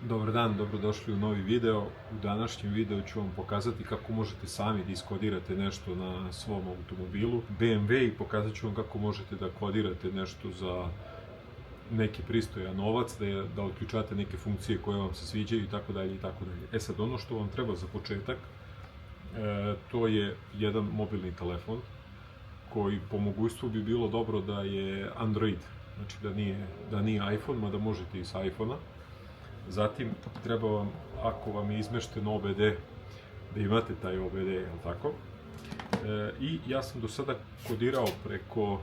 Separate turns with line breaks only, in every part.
Dobar dan, dobrodošli u novi video. U današnjem videu ću vam pokazati kako možete sami da iskodirate nešto na svom automobilu BMW i pokazat ću vam kako možete da kodirate nešto za neki pristojan novac, da otključate neke funkcije koje vam se sviđaju i tako dalje i tako dalje. E sad, ono što vam treba za početak, to je jedan mobilni telefon koji po mogućstvu bi bilo dobro da je Android, znači da nije iPhone, mada možete i sa iPhone-a. Zatim treba vam, ako vam je izmešten OBD, da imate taj OBD, jel tako? I ja sam do sada kodirao preko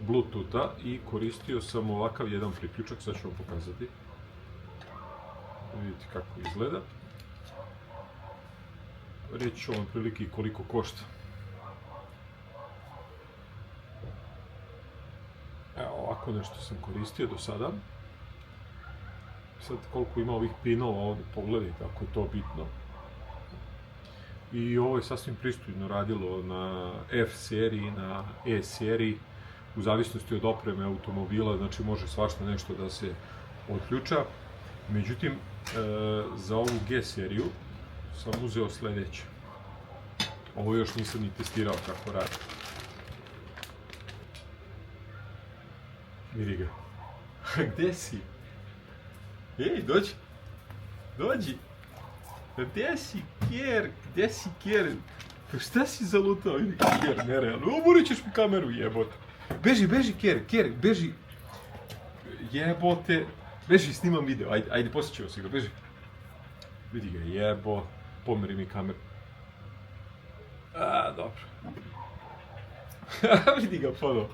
Bluetootha i koristio sam ovakav jedan priključak, sad ću vam pokazati. Vidite kako izgleda. Reći ću vam prilike koliko košta. Evo, ovako nešto sam koristio do sada. Sad koliko ima ovih pinova ovdje, pogledajte ako je to bitno. I ovo je sasvim pristojno radilo na F seriji, na E seriji, u zavisnosti od opreme automobila, znači može svašta nešto da se otključa. Međutim, za ovu G seriju sam uzeo sledeće. Ovo još nisam ni testirao kako radi. Vidi ga. Gde si? Ej, dođi! Dođi! Gde si, Kjer? Gde si, Kjer? Pa šta si zalutao? Vidi, Kjer, nerealno. Oborit ćeš mi kameru, jebote. Beži, beži, Kjer, beži. Jebote. Beži, snimam video. Ajde, posjećemo se ga, beži. Vidi ga, jebo. Pomeri mi kameru. Dobro. Vidi ga ponovo.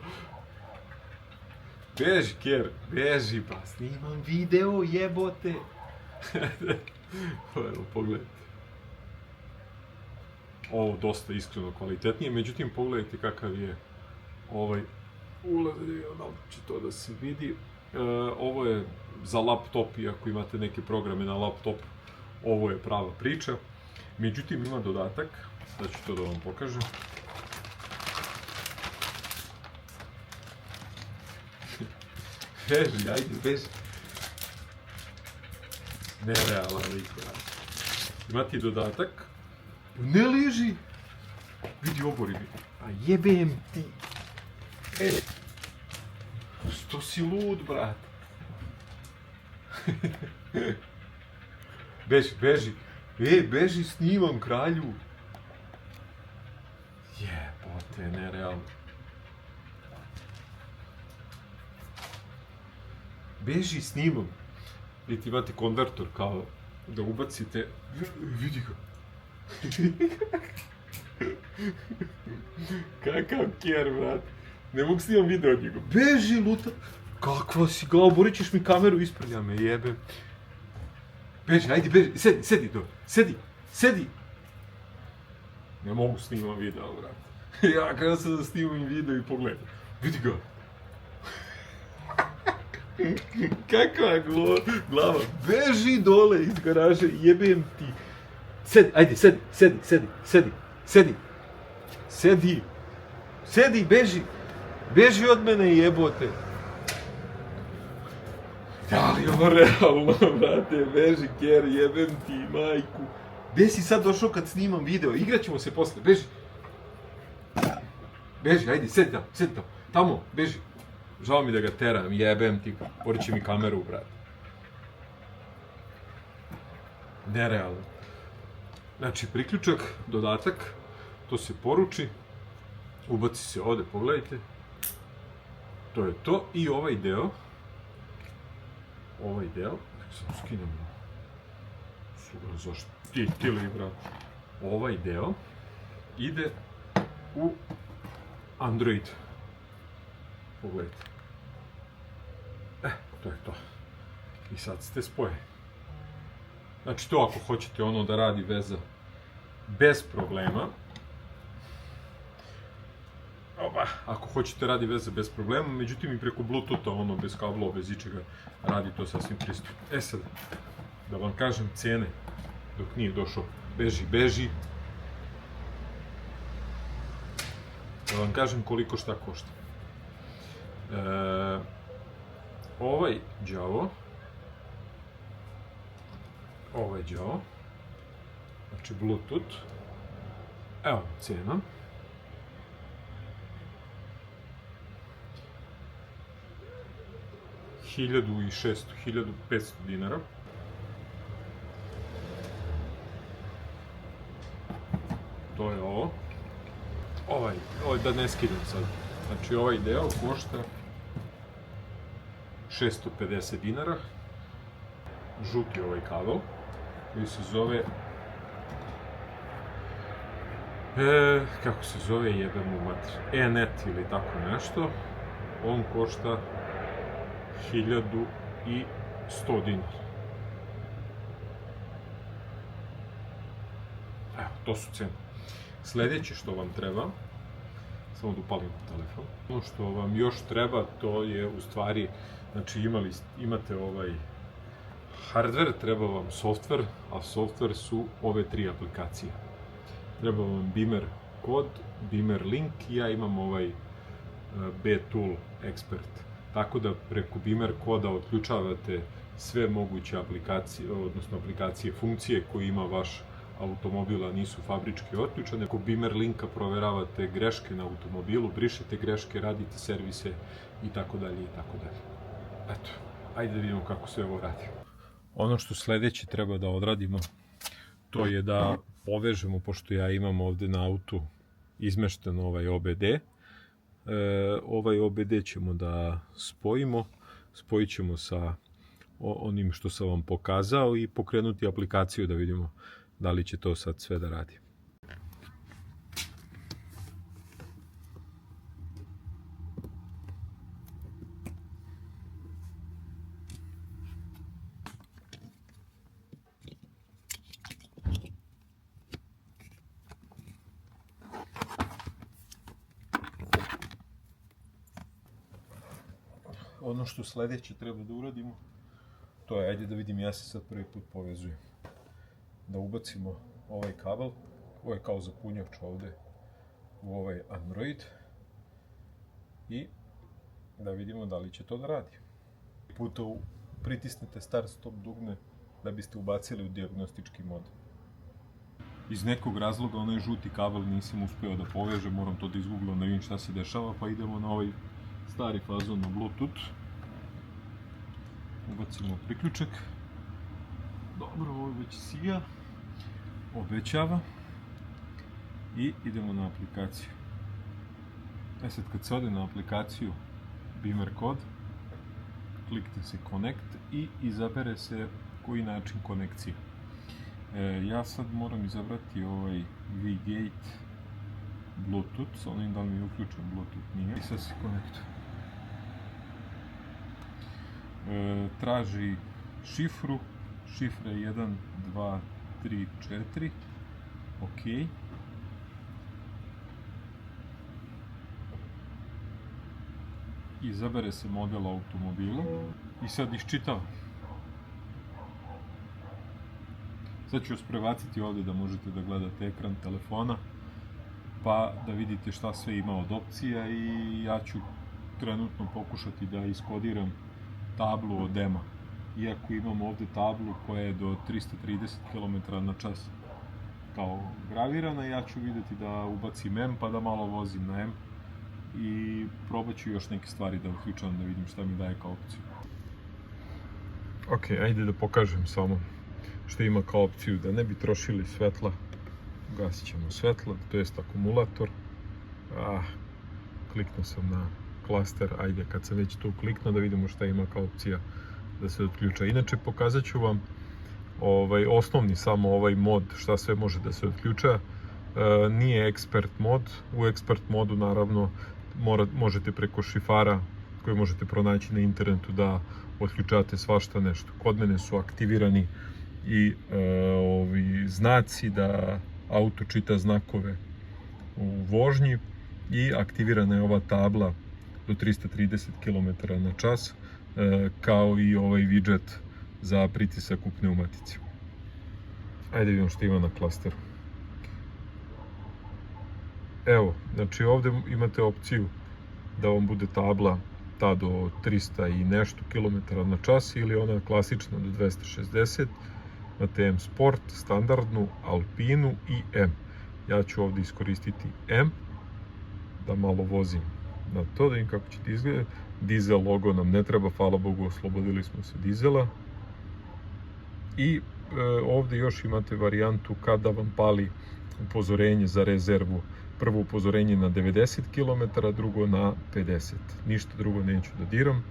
Beži, Kjer, beži, pa snimam video, jebote. Evo, pogledajte. Ovo dosta iskreno kvalitetnije, međutim, pogledajte kakav je ovaj ulaz, da li će to da se vidi. Ovo je za laptop, i ako imate neke programe na laptop, ovo je prava priča. Međutim, ima dodatak, sad ću to da vam pokažem. Beži, ajde, beži. Nerealan lik, brate. Ima ti dodatak. Ne liži! Vidi, obori mi. A jebem ti. Što si lud, brate? Beži. Beži, snimam, kralju. Jebote, nerealno. Beži, snimam. Vidite, imate konvertor kao da ubacite. Vidi ga. Kakav Kjer, brate. Ne mogu snimam video od njega. Beži, luta. Kakva si glava, borit ćeš mi kameru, isprlja me, jebem. Beži, ajde, beži. Sedi to. Sedi. Ne mogu snimam video, brate. Ja kada sam da snimam video i pogledam. Vidi ga. Kakva glava, beži dole iz garaže, jebem ti. Ajde, sedi, beži od mene, jebote. Da li je ovo realno, brate, beži, Kjer, jebem ti, majku. Gde si sad došao kad snimam video, igraćemo se posle, beži, ajde, sedi tamo, beži. Žao mi da ga teram, jebem ti, porit će mi kameru, brate. Nerealno. Znači, priključak, dodatak, to se poruči, ubaci se ovde, pogledajte. To je to i ovaj deo, sam skinem, su ga zaštitili, brate. Ovaj deo ide u Android. Pogledajte. To je to. I sad ste spojeni. Znači to ako hoćete ono da radi veza bez problema. Ako hoćete radi veza bez problema, međutim i preko Bluetootha, ono bez kablova, bez ičega, radi to sasvim pristojno. E sad, da vam kažem cene, dok nije došao, beži. Da vam kažem koliko šta košta. Ovaj đavo ovaj đavo, znači Bluetooth, evo cena. $1.500 to je ovo. Ovaj da ne skidam sad. Znači ovaj deo košta $650. Žuti ovaj kabel koji se zove kako se zove, jebem mu mater, E-net ili tako nešto. On košta $1.100. Evo, to su cene. Sljedeće što vam treba, samo da upalim telefon, ono što vam još treba, to je u stvari, znači imate ovaj hardware, treba vam software, a software su ove 3 aplikacije. Treba vam Beamer kod, Beamer link i ja imam ovaj B-Tool Expert. Tako da preko Beamer koda otključavate sve moguće aplikacije, odnosno aplikacije, funkcije koje ima vaš automobil, a nisu fabrički otključane. Preko Beamer linka proveravate greške na automobilu, brišete greške, radite servise i tako dalje i tako dalje. Eto, ajde da vidimo kako sve ovo radi. Ono što sljedeće treba da odradimo, to je da povežemo, pošto ja imam ovdje na autu izmešten ovaj OBD. Ovaj OBD ćemo da spojimo, spojit ćemo sa onim što sam vam pokazao i pokrenuti aplikaciju da vidimo da li će to sad sve da radi. Ono što sljedeće treba da uradimo, to je, ajde da vidim, ja se sad prvi put povezujem. Da ubacimo ovaj kabel, ovo je kao zapunjač ovdje u ovaj Android i da vidimo da li će to da radi. Puta pritisnete start stop dugme da biste ubacili u dijagnostički mod. Iz nekog razloga onaj žuti kabel nisam uspio da povežem, moram to da izgooglam da vidim šta se dešava, pa idemo na ovaj stari fazon na Bluetooth. Ubacimo priključak. Dobro, ovo već sija. Obećava. I idemo na aplikaciju. Sad kad se ode na aplikaciju Beamer kod, klikne se Connect i izabere se koji način konekcije. Ja sad moram izabrati ovaj V-Gate Bluetooth, sa onim da li mi je uključen Bluetooth, nije. I sad se konektuje. Traži šifru, šifra je 1, 2, 3, 4, ok. Izabere se model automobila i sad iščitava. Sad ću vas prebaciti ovdje da možete da gledate ekran telefona, pa da vidite šta sve ima od opcija i ja ću trenutno pokušati da iskodiram tablu od EMA. Iako imam ovdje tablu koja je do 330 km/h kao gravirana, ja ću vidjeti da ubacim M pa da malo vozim na M i probat ću još neke stvari da uključam da vidim šta mi daje kao opciju. Ok, ajde da pokažem samo što ima kao opciju, da ne bi trošili svetla. Gasit ćemo svetla, to jest akumulator. Kliknuo sam na klaster, ajde kad sam već tu kliknuo da vidimo šta ima kao opcija da se otključa. Inače pokazat ću vam osnovni samo ovaj mod, šta sve može da se otključa. Nije expert mod, u expert modu naravno možete preko šifara koje možete pronaći na internetu da otključate svašta nešto. Kod mene su aktivirani i znaci da auto čita znakove u vožnji i aktivirana je ova tabla do 330 km/h kao i ovaj widget za pritisak u pneumatici. Ajde vidimo što ima na klasteru. Evo, znači ovdje imate opciju da vam bude tabla ta do 300 i nešto km/h ili ona klasična do 260 Imate M Sport, standardnu, Alpinu i M. Ja ću ovdje iskoristiti M, da malo vozim na to, da vidim kako će ti izgledati. Dizel logo nam ne treba, hvala Bogu, oslobodili smo se dizela. I ovdje još imate varijantu kada vam pali upozorenje za rezervu. Prvo upozorenje na 90 km, drugo na 50. Ništa drugo neću da diram,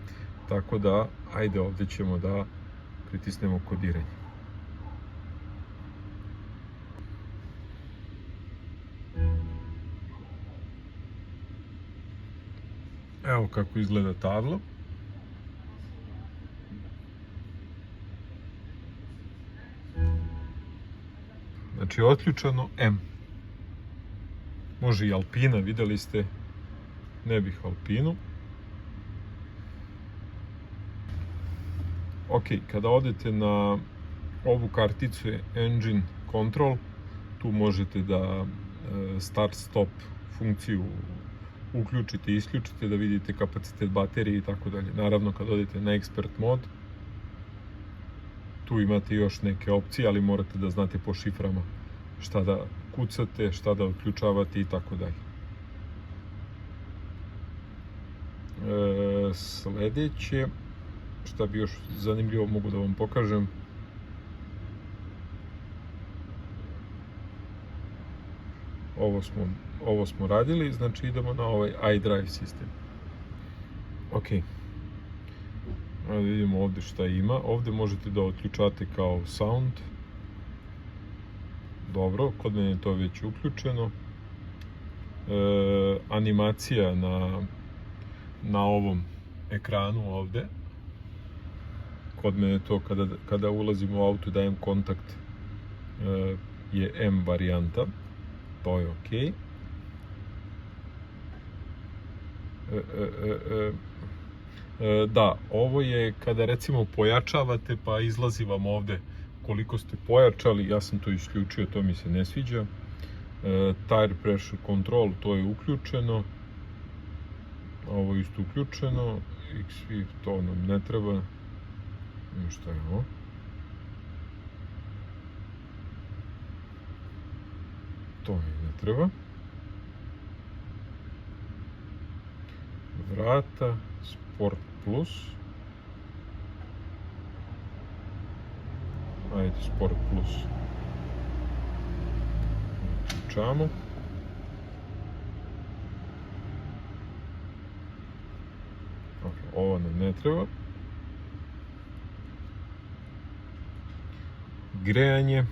tako da ajde ovdje ćemo da pritisnemo kodiranje. Evo kako izgleda tabla. Znači otključano M. Može i Alpina, vidjeli ste, ne bih Alpinu. Ok, kada odete na ovu karticu je Engine Control, tu možete da start-stop funkciju uključite i isključite, da vidite kapacitet baterije i tako dalje. Naravno, kad odete na Expert mod, tu imate još neke opcije, ali morate da znate po šiframa šta da kucate, šta da otključavate i tako dalje. Sljedeće, šta bi još zanimljivo mogu da vam pokažem. Ovo smo radili, znači idemo na ovaj iDrive sistem. Ok. Ajde vidimo ovdje šta ima. Ovdje možete da otključate kao sound. Dobro, kod mene je to već uključeno. Animacija na ovom ekranu ovdje. Kod mene to kada ulazim u auto dajem kontakt je M varijanta. To je ok. Da, ovo je kada recimo pojačavate pa izlazi vam ovdje koliko ste pojačali, ja sam to isključio, to mi se ne sviđa. Tire pressure control, to je uključeno. Ovo je isto uključeno. XV, to nam ne treba. Šta je ovo? To mi ne treba. Vrata, Sport Plus. Ajde, Sport Plus. Uključamo. Ovo nam ne treba. Grejanje.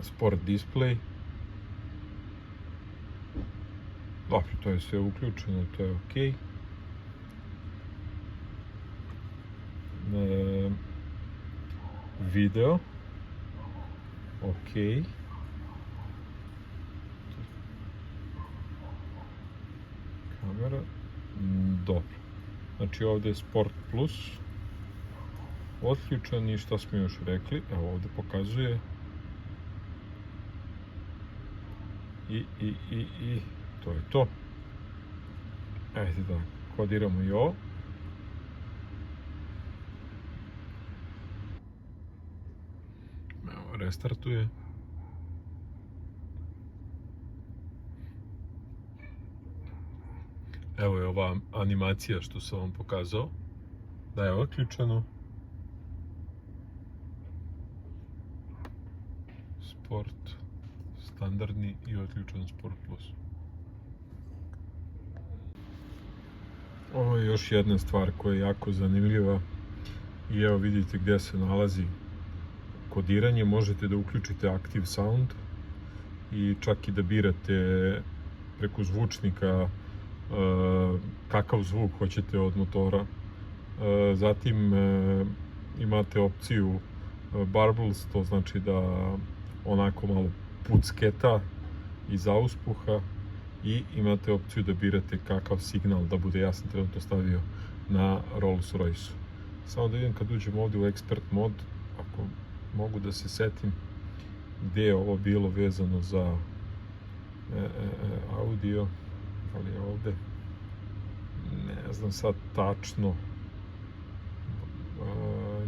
Sport display. Dobro, to je sve uključeno, to je ok. Video. Ok. Kamera. Dobro. Znači ovdje je Sport Plus. Otključan i što smo još rekli. Evo ovdje pokazuje. I to je to. Ajde da kodiramo i ovo. Evo, restartuje. Evo je ova animacija što sam vam pokazao. Da je otključeno. Sport, standardni i otključen Sport Plus. Ovo je još jedna stvar koja je jako zanimljiva. I evo vidite gdje se nalazi kodiranje. Možete da uključite Active Sound i čak i da birate preko zvučnika kakav zvuk hoćete od motora. Zatim imate opciju Bubbles, to znači da onako malo pucketa iz auspuha, i imate opciju da birate kakav signal da bude. Ja sam trenutno stavio na Rolls-Royce. Samo da vidim kad uđem ovdje u Expert mod, ako mogu da se setim gdje je ovo bilo vezano za audio, ali je ovdje, ne znam sad tačno.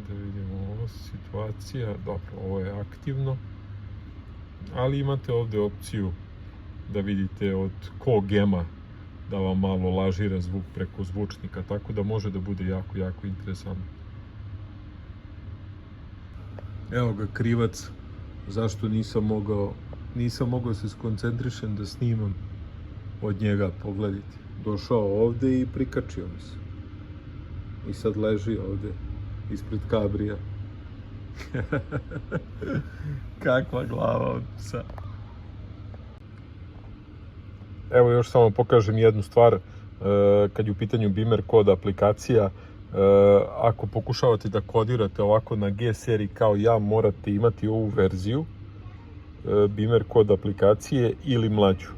Da vidimo ovo situacija, dobro, ovo je aktivno, ali imate ovdje opciju da vidite od kog gema da vam malo lažira zvuk preko zvučnika, tako da može da bude jako, jako interesantno. Evo ga krivac, zašto nisam mogao se skoncentrišem da snimam od njega, pogledajte. Došao ovdje i prikačio mi se. I sad leži ovdje, ispred kabrija. Kakva glava od psa. Evo još samo pokažem jednu stvar, kad je u pitanju Beamer kod aplikacija. Ako pokušavate da kodirate ovako na G seriji kao ja, morate imati ovu verziju Beamer kod aplikacije ili mlađu.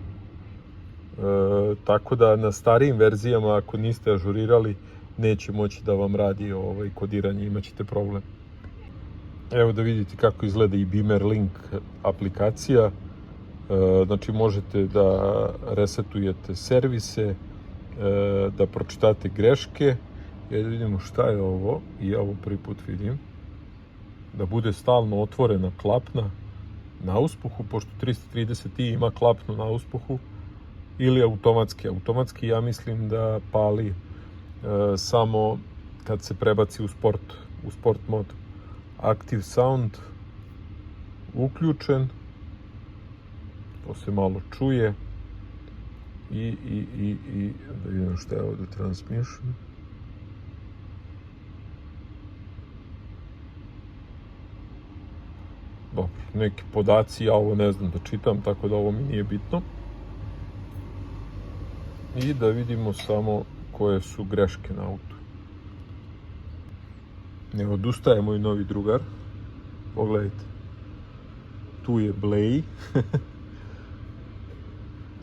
Tako da na starijim verzijama, ako niste ažurirali, neće moći da vam radi kodiranje, imat ćete problem. Evo da vidite kako izgleda i Beamer Link aplikacija. Znači možete da resetujete servise, da pročitate greške. Da vidimo šta je ovo, i ja ovo prvi put vidim. Da bude stalno otvorena klapna na uspuhu, pošto 330i ima klapnu na uspuhu, ili automatski. Automatski ja mislim da pali samo kad se prebaci u sport mod. Active sound uključen, to se malo čuje, i da vidimo šta je ovdje transmission. Dobro, neki podaci, ja ovo ne znam da čitam, tako da ovo mi nije bitno. I da vidimo samo koje su greške na autu. Ne odustaje moj novi drugar. Pogledajte. Tu je Blej.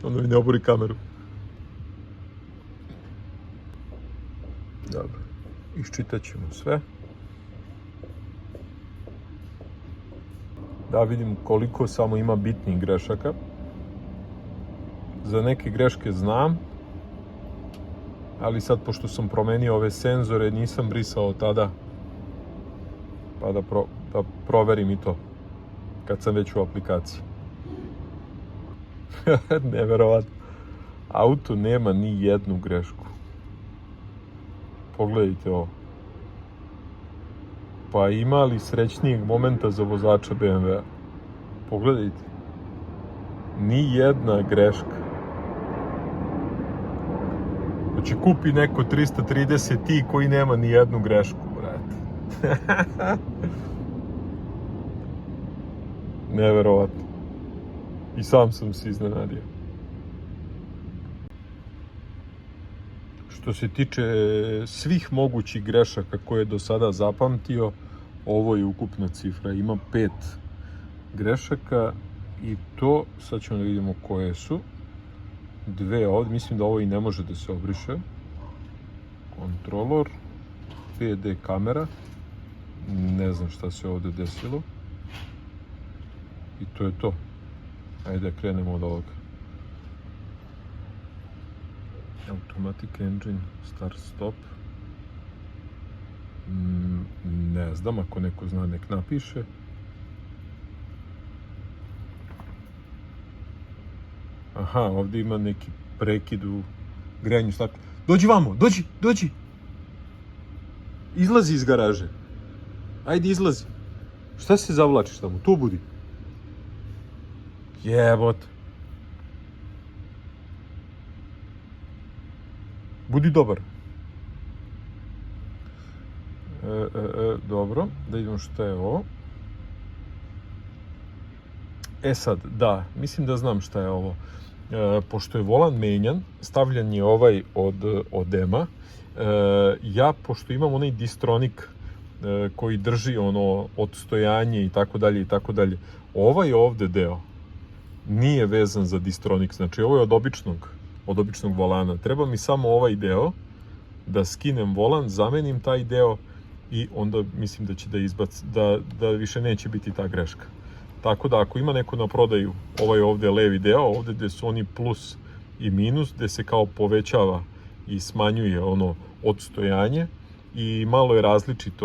Ono mi ne obori kameru. Dobro. Iščitat ćemo sve. Da vidim koliko samo ima bitnih grešaka. Za neke greške znam, ali sad pošto sam promenio ove senzore, nisam brisao tada, pa da proverim i to kad sam već u aplikaciji. Neverovatno. Auto nema ni jednu grešku. Pogledajte ovo. Pa ima li srećnijeg momenta za vozača BMW-a? Pogledajte. Ni jedna greška. Znači kupi neko 330i koji nema ni jednu grešku, brate. Neverovatno. I sam sam se iznenadio. Što se tiče svih mogućih grešaka koje je do sada zapamtio, ovo je ukupna cifra. Ima 5 grešaka i to, sad ćemo da vidimo koje su. 2 ovdje, mislim da ovo i ne može da se obriše. Kontrolor, PD kamera, ne znam šta se ovdje desilo. I to je to. Ajde da krenemo od ovoga. Automatic engine, start stop. Ne znam, ako neko zna nek napiše. Aha, ovdje ima neki prekid u grejanju stakla. Dođi vamo, dođi! Izlazi iz garaže. Ajde, izlazi. Šta se zavlačiš tamo? Tu budi. Jebot. Budi dobar. Dobro, da vidimo šta je ovo. Sad, da, mislim da znam šta je ovo. Pošto je volan menjan, stavljan je ovaj od EMA. Ja, pošto imam onaj Distronic koji drži ono odstojanje i tako dalje, ovaj ovdje deo nije vezan za Distronic, znači ovo je od običnog volana. Treba mi samo ovaj deo da skinem volan, zamenim taj deo i onda mislim da će da više neće biti ta greška. Tako da ako ima neko na prodaju ovaj ovdje levi deo, ovdje gdje su oni plus i minus, gdje se kao povećava i smanjuje ono odstojanje i malo je različit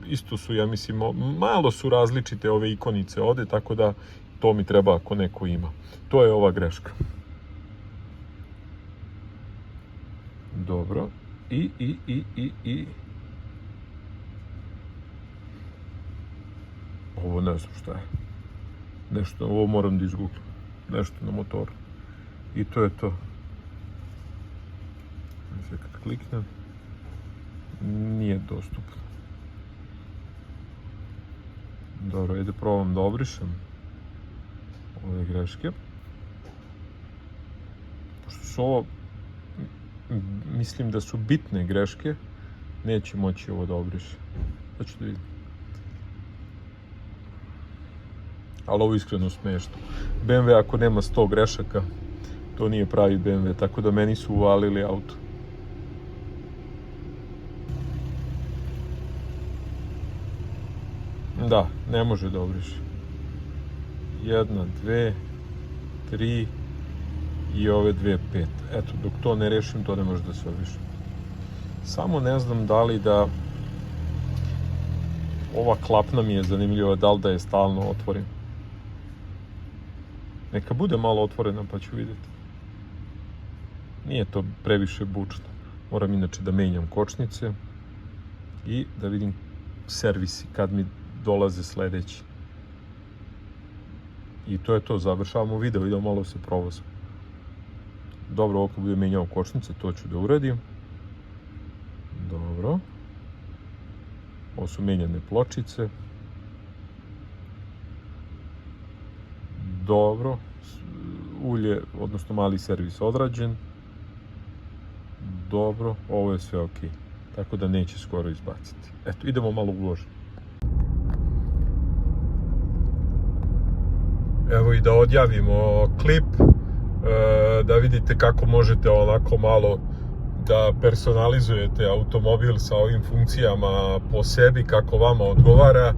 isto su, ja mislim, malo su različite ove ikonice ovde, tako da to mi treba ako neko ima. To je ova greška. Dobro. I ovo ne znam šta je. Nešto, ovo moram da izgooglam. Nešto na motoru. I to je to. Sad kad kliknem, nije dostupno. Dobro, ajde probam da obrišem ove greške. Pošto su ovo, mislim da su bitne greške, neće moći ovo da obrišem. Sad ću da vidim. Ali ovo je iskreno smešno. BMW ako nema 100 grešaka, to nije pravi BMW, tako da meni su uvalili auto. Da, ne može da obriše. 1, 2, 3 i ove 2, 5. Eto, dok to ne rešim, to ne može da se obriše. Samo ne znam da li da... Ova klapna mi je zanimljiva, da li da je stalno otvorim. Neka bude malo otvorena pa ću vidjeti. Nije to previše bučno. Moram inače da menjam kočnice i da vidim servisi kad mi dolaze sledeći. I to je to, završavamo video, idemo malo se provozimo. Dobro, ovo kad budem menjao kočnice, to ću da uradim. Dobro. Ovo su menjane pločice. Dobro. Ulje, odnosno mali servis odrađen. Dobro, ovo je sve ok. Tako da neće skoro izbaciti. Eto, idemo malo uložiti. Evo i da odjavimo klip, da vidite kako možete onako malo da personalizujete automobil sa ovim funkcijama po sebi, kako vama odgovara,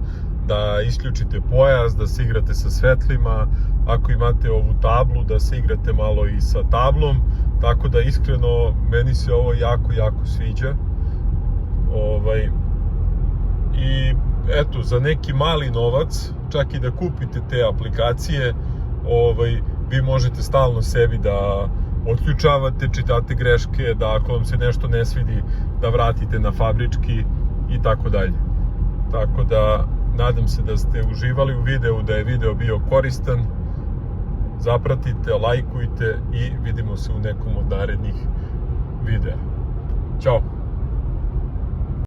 da isključite pojas, da se igrate sa svetlima, ako imate ovu tablu, da se igrate malo i sa tablom, tako da iskreno meni se ovo jako sviđa. I eto, za neki mali novac, čak i da kupite te aplikacije, vi možete stalno sebi da otključavate, čitate greške, da ako vam se nešto ne svidi, da vratite na fabrički i tako dalje. Tako da, nadam se da ste uživali u videu, da je video bio koristan. Zapratite, lajkujte i vidimo se u nekom od narednih videa. Ćao!